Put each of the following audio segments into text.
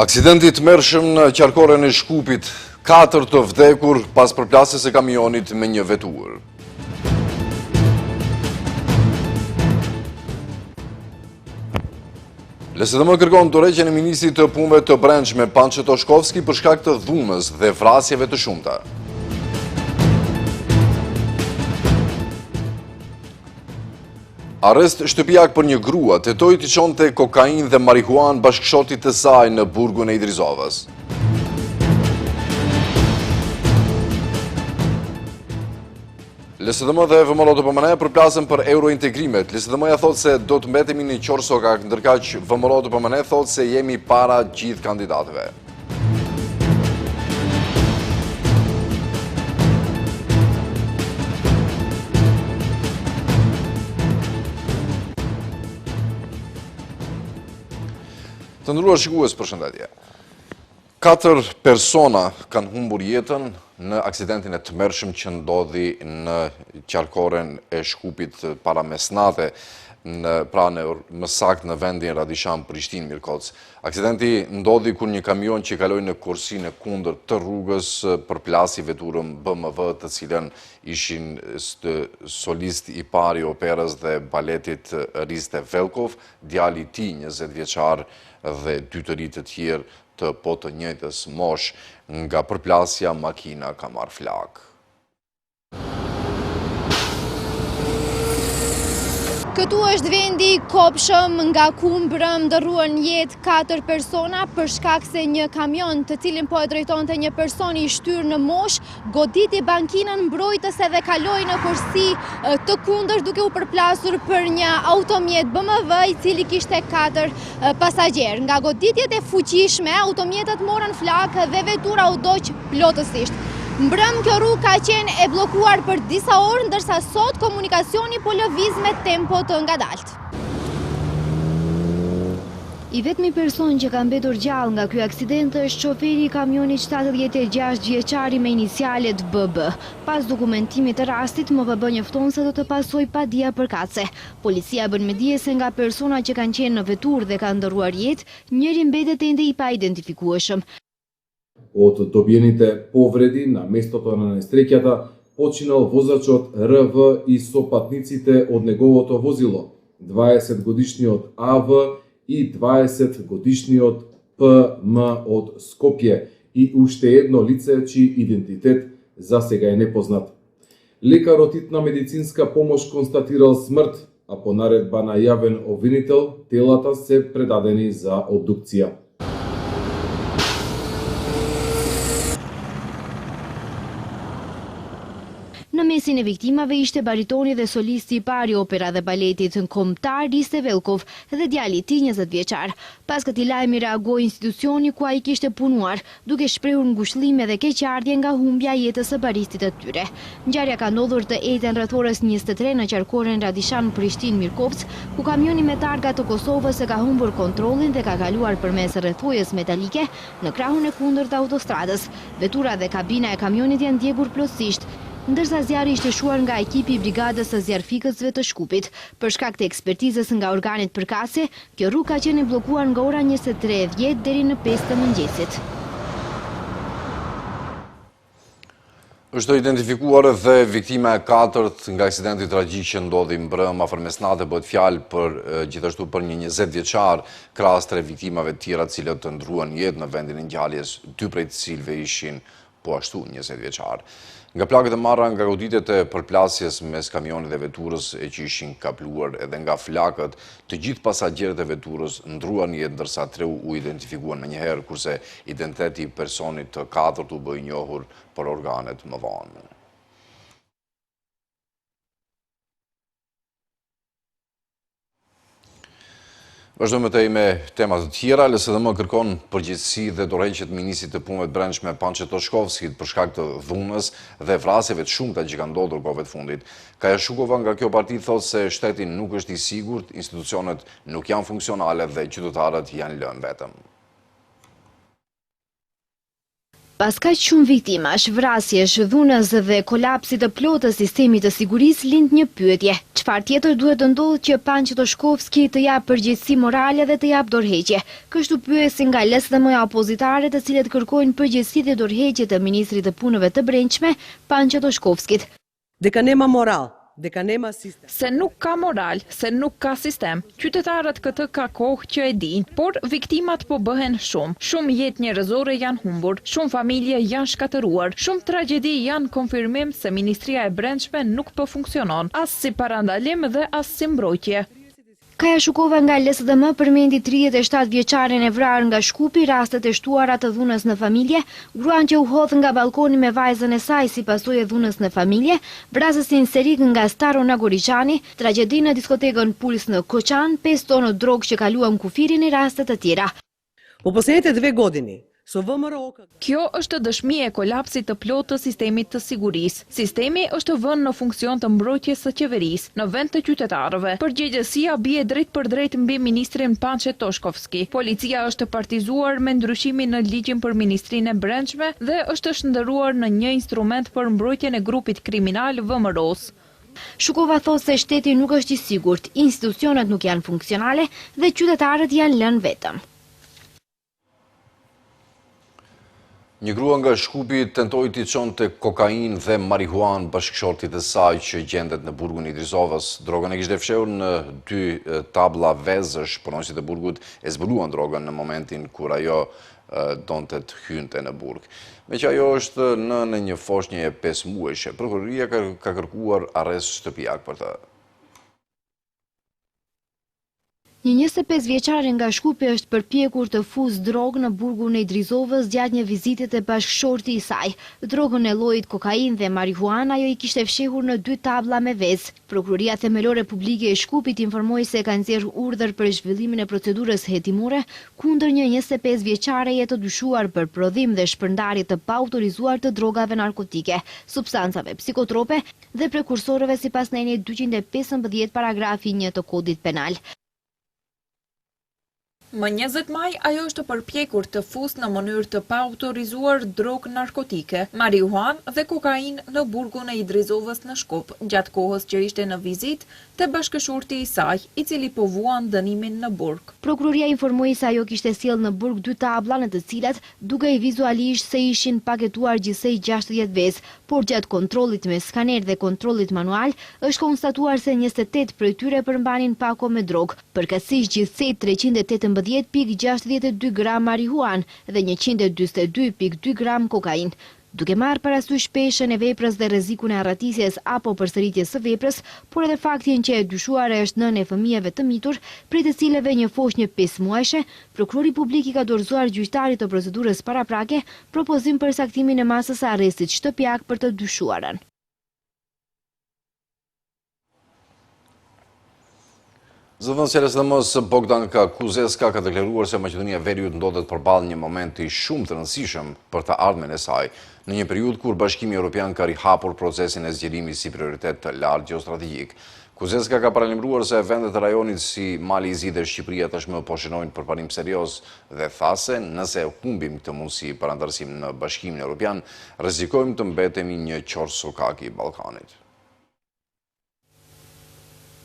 Aksidenti i tmerrshëm në qarkoren e Shkupit, 4 të vdekur pas përplasjes së kamionit me një vetur. LSDM kërkon dorëheqjen e ministrit të punëve të brendshme Panço Toshkovski për shkak të dhunës dhe vrasjeve të shumta. Arrest shtëpiak për një grua, tetoi të çonte kokainë dhe marihuan bashkëshortit të saj në burgun e Idrizovës. LSDM dhe VMRO-TPMN përplasen për eurointegrimet. LSDM-ja thotë se do të mbetemi në qorsokak, ndërkaq VMRO-TPMN thotë se jemi para gjithë kandidatëve. Të nderuar shikues, përshëndetje. 4 persona kanë humbur jetën në aksidentin e tmerrshëm që ndodhi në qarkoren e Shkupit para mesnate, më saktë në vendin Radishan Prishtinë Mirkoc. Aksidenti ndodhi kur një kamion që kaloi në kursinë e kundërt të rrugës përplasi veturën BMW, të cilën ishin solist i parë i operës dhe baletit Riste Velkov, djali i tij 20 vjeçar dhe 2 të rinj të tjerë të po të njëjtës moshë. Nga përplasja makina ka marrë flak. Këtu është vendi i kopshëm nga ku ndërruan jetë 4 persona për shkak se një kamion të cilin po e drejtonte një person i shtyrë në moshë, goditi bankinën mbrojtëse dhe kaloi në kursi të kundërt duke u përplasur për një automjet BMW i cili kishte 4 pasagjerë. Nga goditjet e fuqishme, automjetet morën flak dhe vetura u doq plotësisht. Mbrëm kjo rrugë ka qenë e bllokuar për disa orë, ndërsa sot komunikacioni po lëviz me tempo të ngadalt. I vetmi person që ka mbetur gjallë nga ky aksident është shoferi i kamionit 76 vjeçari me inicialet BB. Pas dokumentimit të rastit, MVB njofton se do të pasojë padia përkatëse. Policia bën me dije se nga persona që kanë qenë në veturë dhe kanë ndërruar jetë, njëri mbetet ende i paidentifikueshëm. Od dobijeните повреди на местото на несреќата починал возачот РВ и сопатниците од неговото возило, 20-годишниот АВ и 20-годишниот ПМ од Скопје и уште едно лице чиј идентитет за сега е непознат. Лекарот итна медицинска помош констатирал смрт, а по наредба на јавен обвинител телата се предадени за обдукција. Në mesin e viktimave ishte baritoni dhe solisti i parë i opera dhe baletit kombëtar Riste Velkov dhe djali i tij 20 vjeçar. Pas këtij lajmi reagoi institucioni ku ai kishte punuar, duke shprehur ngushëllime dhe keqardhje nga humbja e jetës së baristit të tyre. Ngjarja ka ndodhur të ejtën rreth orës 23 në qarkoren Radishan Prishtinë Mirkoc, ku kamioni me targa të Kosovës e ka humbur kontrollin dhe ka kaluar përmes rrethojës metalike në krahun e kundërt të autostradës. Vetura dhe kabina e kamionit janë ndjekur plotësisht, ndërsa zjarri ishte shuar nga ekipi i brigadës së zjarfikësve të Shkupit. Për shkak të ekspertizës nga organit përkatëse, kjo rrugë ka qenë bllokuar nga ora 23:10 deri në 5 të mëngjesit. Është identifikuar dhe viktima e 4 nga aksidenti tragjik që ndodhi mbrëm afër mesnate. Bëhet fjalë për gjithashtu për një 20 vjeçar, krahas 3 viktimave të tjera të cilët të ndruan jetë në vendin e ngjarjes, 2 prej të cilëve ishin po ashtu 20 vjeçar. Nga plagët e marra nga goditjet e përplasjes mes kamionit dhe veturës e që ishin kapluar edhe nga flakët, të gjithë pasagjerët e veturës ndruan jetë, ndërsa 3 u identifikuan më njëherë, kurse identiteti i personit të 4 u bë i njohur për organet më vonë. Vazhdojmë të me temat të tjera. LSDM kërkon përgjegjësi dhe dorëheqjet ministrit të punëve të brendshme Panço Toshkovskit për shkak të dhunës dhe vrasjeve të shumta që kanë ndodhur kohëve të fundit. Kaja Shukova nga kjo parti thotë se shteti nuk është i sigurt, institucionet nuk janë funksionale dhe qytetarët janë lënë vetëm. Pas kaq shumë viktimash, vrasjesh, dhunës dhe kolapsit të plotë të sistemit të sigurisë, lind një pyetje. Çfarë tjetër duhet të ndodhë që Panço Toshkovski të japë përgjegjësi morale dhe të japë dorëheqje? Kështu pyesin nga LSDM-ja opozitare, të cilët kërkojnë përgjegjësi dhe dorëheqje të ministrit të punëve të brendshme, Panço Toshkovskit. Dhe ka nema moral. Sistem. Se nuk ka moral, se nuk ka sistem. Qytetarët këtë ka kohë që e din, por viktimat po bëhen shumë. Shumë jetë njerëzore janë humbur, shumë familje janë shkatëruar, shumë tragjedi janë konfirmim se Ministria e Brendshme nuk po funksionon, as si parandalim dhe as si mbrojtje. Kaja Shukova nga LSDM përmendi 37 vjeçaren e vrarë nga Shkupi, rastet e shtuara të dhunës në familje, gruan që u hodh nga balkoni me vajzën e saj si pasojë e dhunës në familje, vrasësin serik nga Staro na Goriçani, tragjedi në diskotekën Puls në Koçan, 5 tonë drogë që kaluan kufirin e raste të tjera. Po posljednjите 2 godini, Kjo është dëshmi e kolapsit të plotë të sistemit të sigurisë. Sistemi është vënë në funksion të mbrojtjes së qeverisë, në vend të qytetarëve. Përgjegjësia bie drejt për drejt mbi ministrin Panço Toshkovski. Policia është partizuar me ndryshimin në ligjin për Ministrinë e Brendshme dhe është shndërruar në një instrument për mbrojtjen e grupit kriminal VMRO-s. Shukova thotë se shteti nuk është i sigurt, institucionet nuk janë funksionale dhe qytetarët janë lënë vetëm. Një grua nga Shkupi tentoi t'i çonte kokainë dhe marihuanë bashkëshortit e saj që gjendet në burgun e Idrizovës. Drogën e kishte fshehur në 2 tabla vezësh, punonësit e burgut e zbuluan drogën në momentin kur ajo donte të hynte në burg. Me që ajo është në një foshnje 5 muajshe, prokuroria ka kërkuar arrest shtëpiak për të. Një 25 vjeçare nga Shkupi është përpjekur të fuzë drogë në burgun e Idrizovës gjatë një vizite të bashkëshorti i saj. Drogën e llojit kokainë dhe marihuana ajo i kishte fshehur në 2 tabla me vezë. Prokuroria Themelore Publike e Shkupit informoi se ka nxjerrë urdhër për zhvillimin e procedurës hetimore kundër një 25 vjeçareje të dyshuar për prodhim dhe shpërndarje të paautorizuar të drogave narkotike, substancave psikotrope dhe prekursorëve sipas nenit 215 paragrafi 1 të Kodit Penal. Më 20 maj, ajo është përpjekur të fusë në mënyrë të paautorizuar drogë narkotike, marihuanë dhe kokainë në burgun e Idrizovës në Shkup, gjatë kohës që ishte në vizit të bashkëshorti i saj, i cili po vuan dënimin në burg. Prokuroria informoi se ajo kishte sjellë në burg 2 tabla në të cilat, duke i vizualisht se ishin paketuar gjithsej 60 vezë, por gjatë kontrollit me skaner dhe kontrollit manual, është konstatuar se 28 prej tyre përmbanin pako me drogë, përkatësisht gjithsej 380.62 gram marihuan dhe 142.2 gram kokainë. Duke marrë parasysh peshën e veprës dhe rrezikun e arratisjes apo përsëritjes së veprës, por edhe faktin që e dyshuara është nënë e fëmijëve të mitur, prej të cilëve një foshnjë 5 muajshe, prokurori publik i ka dorëzuar gjyqtarit të procedurës paraprake propozim për saktimin e masës së arrestit shtëpiak për të dyshuarën. Zëvendësi i LSDM-s Bogdanka Kuzeska ka deklaruar se Maqedonia e Veriut ndodhet përballë një momenti shumë të rëndësishëm për të ardhmen e saj, në një periudhë kur Bashkimi Evropian ka rihapur procesin e zgjerimit si prioritet të lartë gjeostrategjik. Kuzeska ka paralajmëruar se vendet e rajonit si Mali i Zi dhe Shqipëria tashmë po shënojnë përparim serioz dhe tha se nëse humbim këtë mundësi për antarësim në Bashkimin Evropian, rrezikojmë të mbetemi një qorësokak i Ballkanit.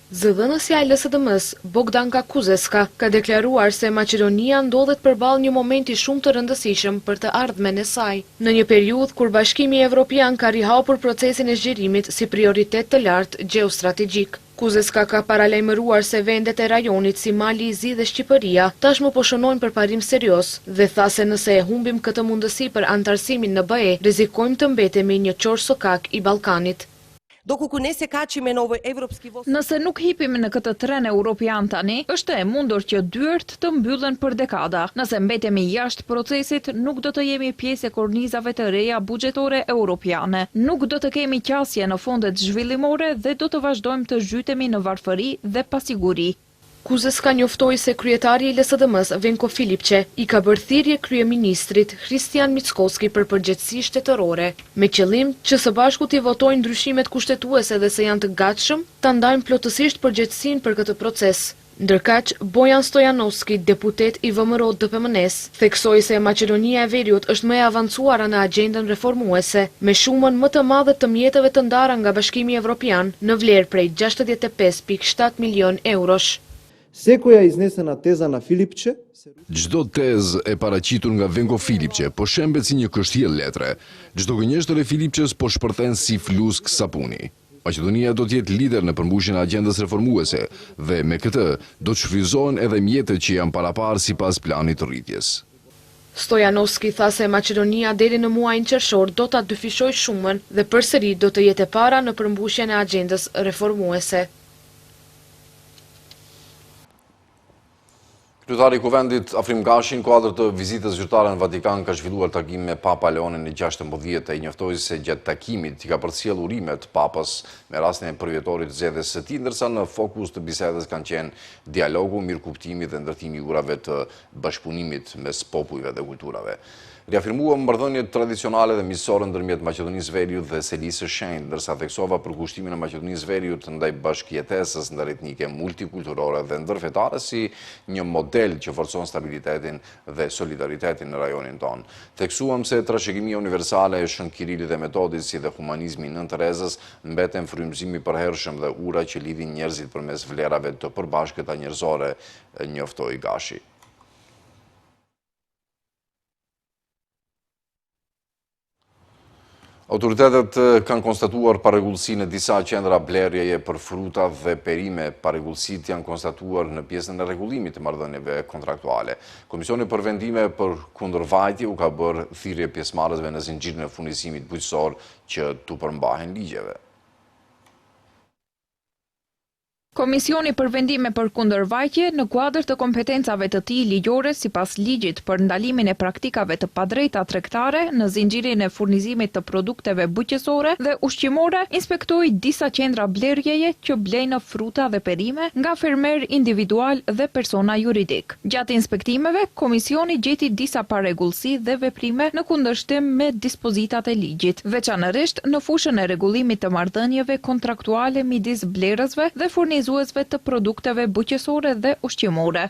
Zëdhënësja e LSDM-s, Bogdanka Kuzeska, ka deklaruar se Maqedonia ndodhet përballë një momenti shumë të rëndësishëm për të ardhmen e saj, në një periudhë kur Bashkimi Evropian ka rihapur procesin e zgjerimit si prioritet të lartë gjeostrategjik. Kuzeska ka paralajmëruar se vendet e rajonit si Mali i Zi dhe Shqipëria tashmë po shënojnë përparim serioz dhe tha se nëse e humbim këtë mundësi për antarësimin në BE, rrezikojmë të mbetemi një qorësokak i Ballkanit. Nëse nuk hipim në këtë tren europian tani, është e mundur që dyert të mbyllen për dekada. Nëse mbetemi jashtë procesit, nuk do të jemi pjesë e kornizave të reja buxhetore europiane. Nuk do të kemi qasje në fondet zhvillimore dhe do të vazhdojmë të zhytemi në varfëri dhe pasiguri. Kuzeska njoftoi se kryetari i LSDM-s Venko Filipçe i ka bërë thirrje kryeministrit Hristijan Mickoski për përgjegjësi shtetërore, me qëllim që së bashku t'i votojnë ndryshimet kushtetuese dhe se janë të gatshëm ta ndajnë plotësisht përgjegjësinë për këtë proces. Ndërkaq, Bojan Stojanovski, deputet i VMRO DPMN-s, theksoi se Maqedonia e Veriut është më e avancuara në agjendën reformuese, me shumën më të madhe të mjeteve të ndara nga Bashkimi Evropian në vlerë prej 65.7 milion eurosh. Sekoja iznesena teza na Filipçe. Çdo tezë e paraqitur nga Venko Filipçe po shembet si një kështjell letre. Çdo gënjeshtër e Filipçes po shpërthen si flusk sapuni. Maqedonia do të jetë lider në përmbushjen e agjendës reformuese dhe me këtë do të shfryzohen edhe mjetet që janë paraparë sipas planit të rritjes. Stojanovski tha se Maqedonia deri në muajin qershor do ta dyfishojë shumën dhe përsëri do të jetë e para në përmbushjen e agjendës reformuese. Kryetari i Kuvendit Afrim Gashi, në kuadër të vizitës zyrtare në Vatikan, ka zhvilluar takim me Papa Leonin në 16 e njoftoi se gjatë takimit i ka përcjell urimet Papës me rastin e përvjetorit të zgjedhjes së tij, ndërsa në fokus të bisedës kanë qenë dialogu, mirëkuptimi dhe ndërtimi i urave të bashkëpunimit mes popujve dhe kulturave. Riafirmua marrëdhëniet tradicionale dhe miqësore ndërmjet Maqedonisë Veriut dhe Selisë së Shenjtë, ndërsa theksova për kushtimin e Maqedonisë Veriut ndaj bashkëjetesës ndëretnike, multikulturore dhe ndërfetare si një model që forcon stabilitetin dhe solidaritetin në rajonin tonë. Theksuam se trashëgimia universale e Shën Kirilit dhe Metodit si dhe humanizmi Nën Terezës mbeten frymëzimi i përhershëm dhe ura që lidhin njerëzit përmes vlerave të përbashkëta njerëzore, njoftoi Gashi. Autoritetet kanë konstatuar parregullsi në disa qendra blerjeje për fruta dhe perime. Parregullsitë janë konstatuar në pjesën e rregullimit të marrëdhënieve kontraktuale. Komisioni për vendime për kundërvajtje u ka bërë thirrje pjesëmarrësve në zinxhirin e furnizimit bujqësor që tu përmbahen ligjeve. Komisioni për vendime për kundërvajtje në kuadër të kompetencave të tij ligjore sipas ligjit për ndalimin e praktikave të padrejta tregtare në zinxhirin e furnizimit të produkteve bujqësore dhe ushqimore, inspektoi disa qendra blerjeje që blejnë fruta dhe perime nga fermer individual dhe persona juridik. Gjatë inspektimeve, komisioni gjeti disa parregullsi dhe veprime në kundërshtim me dispozitat e ligjit, veçanërisht në fushën e rregullimit të marrëdhënieve kontraktuale midis blerësve dhe furnizuesve të produkteve bujqësore dhe ushqimore.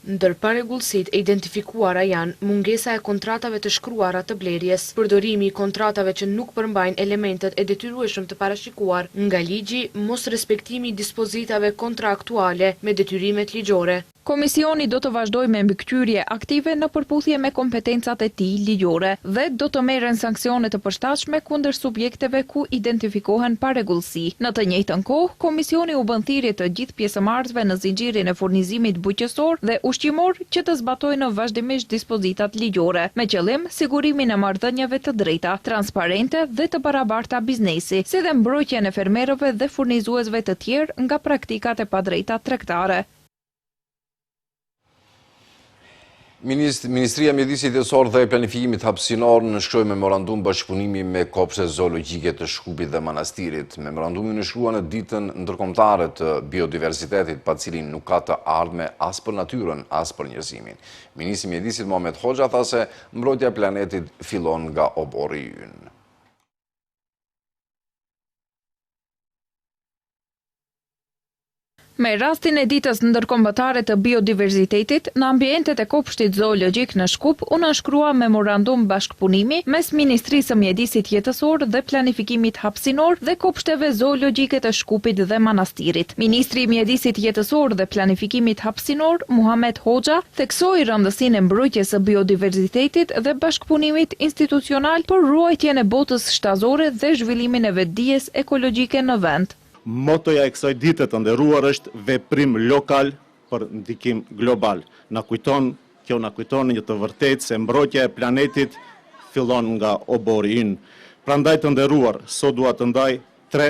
Ndër parregullsitë e identifikuara janë mungesa e kontratave të shkruara të blerjes, përdorimi i kontratave që nuk përmbajnë elementet e detyrueshëm të parashikuar nga ligji, mos respektimi i dispozitave kontraktuale me detyrimet ligjore. Komisioni do të vazhdojë me mbikëqyrje aktive në përputhje me kompetencat e tij ligjore dhe do të merren sanksione të përshtatshme kundër subjekteve ku identifikohen parregullsi. Në të njëjtën kohë, komisioni u bën thirrje të gjithë pjesëmarrësve në zinxhirin e furnizimit bujqësor dhe ushqimor që të zbatojnë vazhdimisht dispozitat ligjore, me qëllim sigurimin e marrëdhënieve të drejta, transparente dhe të barabarta biznesi, si dhe mbrojtjen e fermerëve dhe furnizuesve të tjerë nga praktikat e padrejta tregtare. Ministria e Mjedisit Jetësor dhe Planifikimit Hapësinor nënshkroi memorandum bashkëpunimi me kopshtet zoologjike të Shkupit dhe Manastirit. Memorandumi nënshkruan në ditën ndërkombëtare të biodiversitetit, pa cilin nuk ka të ardhme as për natyrën, as për njerëzimin. Ministri i Mjedisit Mohamed Hoxha tha se mbrojtja e planetit fillon nga obori i ynë. Me rastin e ditës ndërkombëtare të biodiversitetit, në ambientet e kopshtit zoologjik në Shkup, u nënshkrua memorandum bashkëpunimi mes Ministrisë së Mjedisit Jetësor dhe Planifikimit Hapësinor dhe kopshteve zoologjike të Shkupit dhe Manastirit. Ministri i Mjedisit Jetësor dhe Planifikimit Hapësinor, Muhamet Hoxha, theksoi rëndësinë e mbrojtjes së biodiversitetit dhe bashkëpunimit institucional për ruajtjen e botës shtazore dhe zhvillimin e vetdijes ekologjike në vend. Motoja e kësaj dite të nderuar është veprim lokal për ndikim global. Na kujton një të vërtetë se mbrojtja e planetit fillon nga obori ynë. Prandaj të nderuar, sot dua të ndaj 3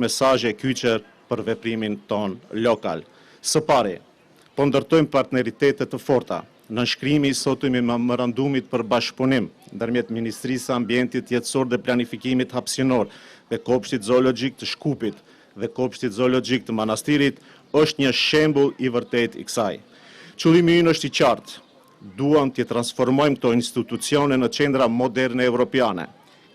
mesazhe kyçe për veprimin ton lokal. Së pari, po ndërtojmë partneritete të forta. Nënshkrimi i sotëm i memorandumit për bashkëpunim ndërmjet Ministrisë së Ambientit Jetësor dhe Planifikimit Hapësinor dhe kopshtit zoologjik të Shkupit dhe kopshtit zoologjik të Manastirit është një shembull i vërtet i kësaj. Qëllimi ynë është i qartë. Duam të transformojmë këto institucione në qendra moderne evropiane.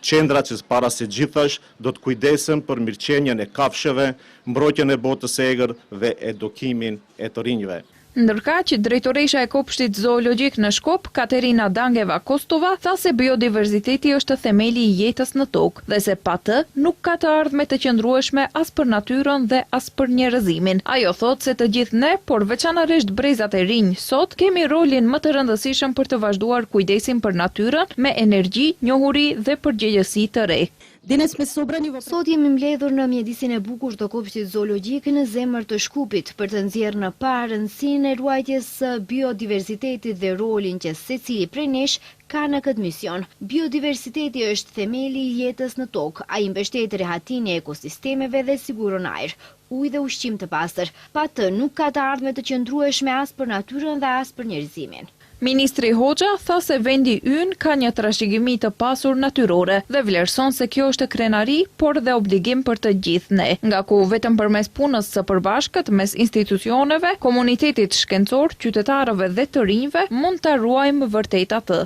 qendra që para se gjithash do të kujdesen për mirëqenjen e kafshëve, mbrojtjen e botës së egër dhe edukimin e të rinjve. Ndërka që drejtoresha e kopshtit zoologjik në Shkop, Katerina Dangeva Kostova, tha se biodiverziteti është themeli i jetës në tokë dhe se pa të nuk ka të ardhme të qëndrueshme as për natyrën dhe as për njerëzimin. Ajo thot se të gjithë ne, por veçanërisht brezat e rinj sot, kemi rolin më të rëndësishëm për të vazhduar kujdesin për natyrën me energji, njohuri dhe përgjegjësi të re. Sot jemi mbledhur në mjedisin e bukur të kopshtit zoologjik në zemër të Shkupit për të nxjerrë në parë rëndësinë e ruajtjes së biodiversitetit dhe rolin që secili prej nesh ka në këtë mision. Biodiversiteti është themeli i jetës në tokë, ai mbështet rehatinë e ekosistemeve dhe siguron ajër, ujë dhe ushqim të pastër. Pa të nuk ka të ardhme të qëndrueshme as për natyrën dhe as për njerëzimin. Ministri Hoxha tha se vendi ynë ka një trashëgimi të pasur natyrore dhe vlerëson se kjo është krenari, por dhe obligim për të gjithë ne. Nga ku vetëm përmes punës së përbashkët mes institucioneve, komunitetit shkencor, qytetarëve dhe të rinjve, mund ta ruajmë vërtet atë.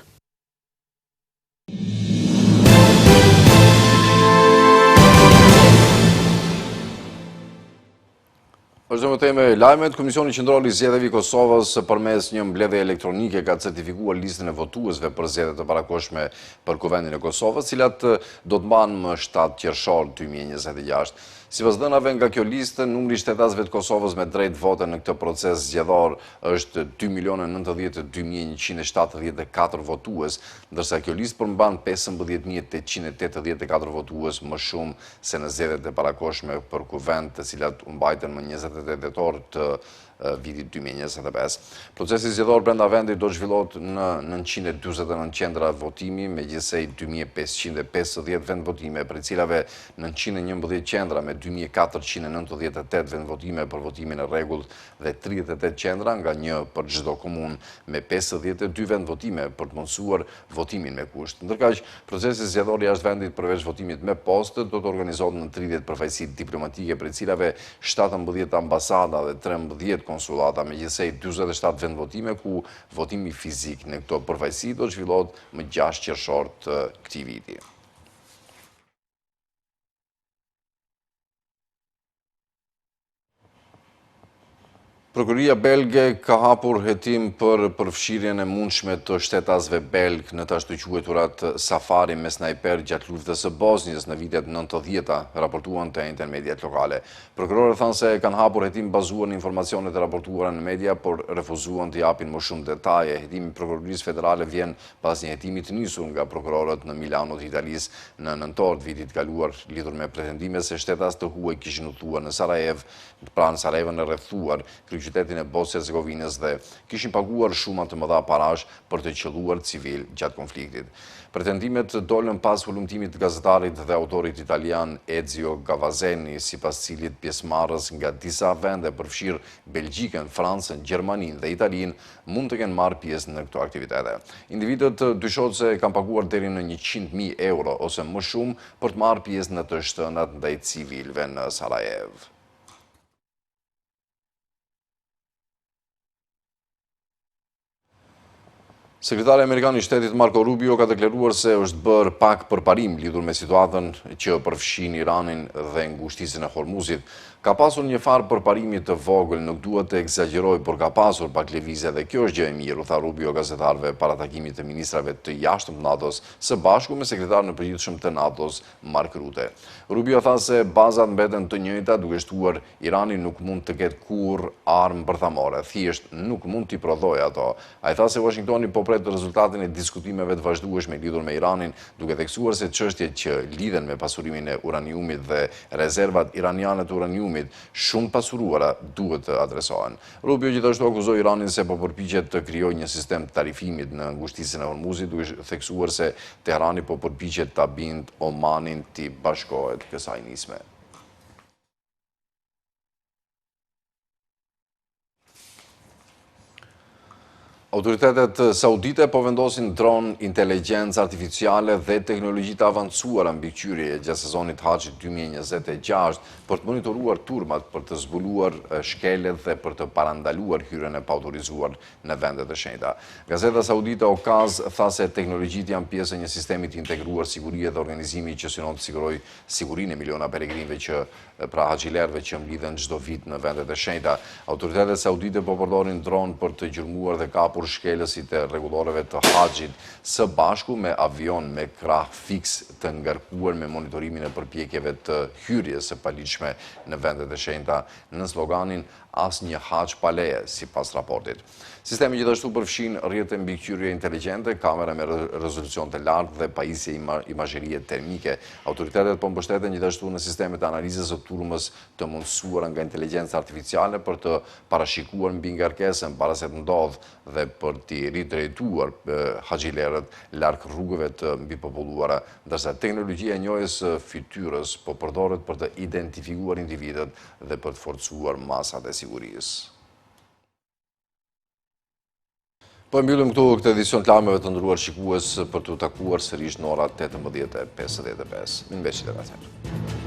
Është më teme lajmet, Komisioni Qendror i Zgjedhjeve i Kosovës përmes një mbledhje elektronike ka certifikuar listën e votuesve për zgjedhjet e parakohshme për Kuvendin e Kosovës, cilat do të mbahen më 7 qershor 2026. Sipas dhënave nga kjo listë, numri i shtetasëve të Kosovës me drejt vote në këtë proces zgjedhor është 2.092.174 votues, ndërsa kjo listë përmban 15.884 votues më shumë se në zgjedhjet e parakohshme për Kuvend, të cilat u mbajtën më 28 tetor të vitit 2025. Procesi zgjedhor brenda vendit do zhvillohet në 949 qendra votimi, megjithëse 2550 vend votime, për cilave 911 qendra me 2498 vend votime për votimin e rregullt dhe 38 qendra nga një për çdo komunë me 52 vend votime për të mundësuar votimin me kusht. Ndërkaq, procesi zgjedhor jashtë vendit përveç votimit me postë do të organizohet në 30 përfaqësi diplomatike, për cilave 17 ambasada dhe 13 konsulata, megjithëse 47 vend votime ku votimi fizik në këto përfaqësi do të zhvillohet më 6 qershor të këtij viti. Prokuroria belge ka hapur hetim për përfshirjen e mundshme të shtetasëve belg në të ashtu quajturat safari me snajper gjatë luftës së Bosnjës në vitet 90-ta, raportuan të njëjtën mediat lokale. Prokurorët thanë se kanë hapur hetim bazuar në informacionet e raportuara në media, por refuzuan të japin më shumë detaje. Hetimi i Prokurorisë Federale vjen pas një hetimi të nisur nga prokurorët në Milano të Italisë në nëntor të vitit kaluar, lidhur me pretendime se shtetas të huaj kishin udhëtuar në Sarajev, pranë Sarajevën e rrethuar qytetin e Bosnjë-Hercegovinës dhe kishin paguar shuma të mëdha parash për të qelluar civil gjatë konfliktit. Pretendimet dolën pas hulumtimit të gazetarit dhe autorit italian Ezio Gavazzeni, sipas cilit pjesëmarrës nga disa vende përfshirë Belgjikën, Francën, Gjermaninë dhe Italinë mund të kenë marrë pjesë në këto aktivitete. Individët dyshohet se kanë paguar deri në 100.000 euro ose më shumë për të marrë pjesë në të shtënat ndaj civilëve në Sarajev. Sekretari Amerikan i Shtetit Marco Rubio ka deklaruar se është bërë pak përparim lidhur me situatën që përfshin Iranin dhe ngushtisjen e Hormuzit. Ka pasur një farë përparimi të vogël, nuk duhet të egzageroj, por ka pasur pak lëvizje dhe kjo është gjë e mirë, tha Rubio gazetarëve para takimit të ministrave të jashtëm të NATO-s së bashku me sekretarin e përgjithshëm të NATO-s Mark Rutte. Rubio tha se bazat mbeten të njëjta, duke shtuar Irani nuk mund të ketë kurrë armë bërthamore, thjesht nuk mund t'i prodhojë ato. Ai tha se Washingtoni po pret rezultatin e diskutimeve të vazhdueshme lidhur me Iranin, duke theksuar se çështjet që lidhen me pasurimin e uraniumit dhe rezervat iraniane të uraniumit shumë pasuruara duhet të adresohen. Rubio gjithashtu akuzoi Iranin se po përpiqet të krijojë një sistem tarifimit në ngushtisjen e Hormuzit, duke theksuar se Teherani po përpiqet ta bindë Omanin të bashkohet kësaj nisme. Autoritetet saudite po vendosin dron, inteligjencë artificiale dhe teknologji të avancuara mbi qyrje gjatë sezonit Haxhit 2026 për të monitoruar turmat, për të zbuluar shkelet dhe për të parandaluar hyrjen e paautorizuar në vendet e shenjta. Gazeta saudite Okaz tha se teknologjitë janë pjesë e një sistemi të integruar sigurie dhe organizimi që synon të sigurojë sigurinë e miliona peregrinëve që haxhilerëve që mblidhen çdo vit në vendet e shenjta. Autoritetet saudite po përdorin dron për të gjurmuar dhe kapur shkelësit e rregulloreve të Haxhit së bashku me avion me krah fiks të ngarkuar me monitorimin e përpjekjeve të hyrjes së paligjshme në vendet e shenjta në sloganin "Asnjë Haxh pa leje", sipas raportit. Sistemi gjithashtu përfshin rrjete mbikëqyrje inteligjente, kamera me rezolucion të lartë dhe pajisje imazherie termike. Autoritetet po mbështeten gjithashtu në sistemet e analizës së turmës të mundësuara nga inteligjenca artificiale për të parashikuar mbi ngarkesën para se të ndodhë dhe për t'i ridrejtuar haxhilerët larg rrugëve të mbipopulluara, ndërsa teknologjia e njohjes së fytyrës po përdoret për të identifikuar individët dhe për të forcuar masat e sigurisë. Po mbyllim këtu këtë edicion të lajmeve të nderuar shikues për t'u takuar sërish në orat 18:55. Mirëmbëjtje deri atëherë.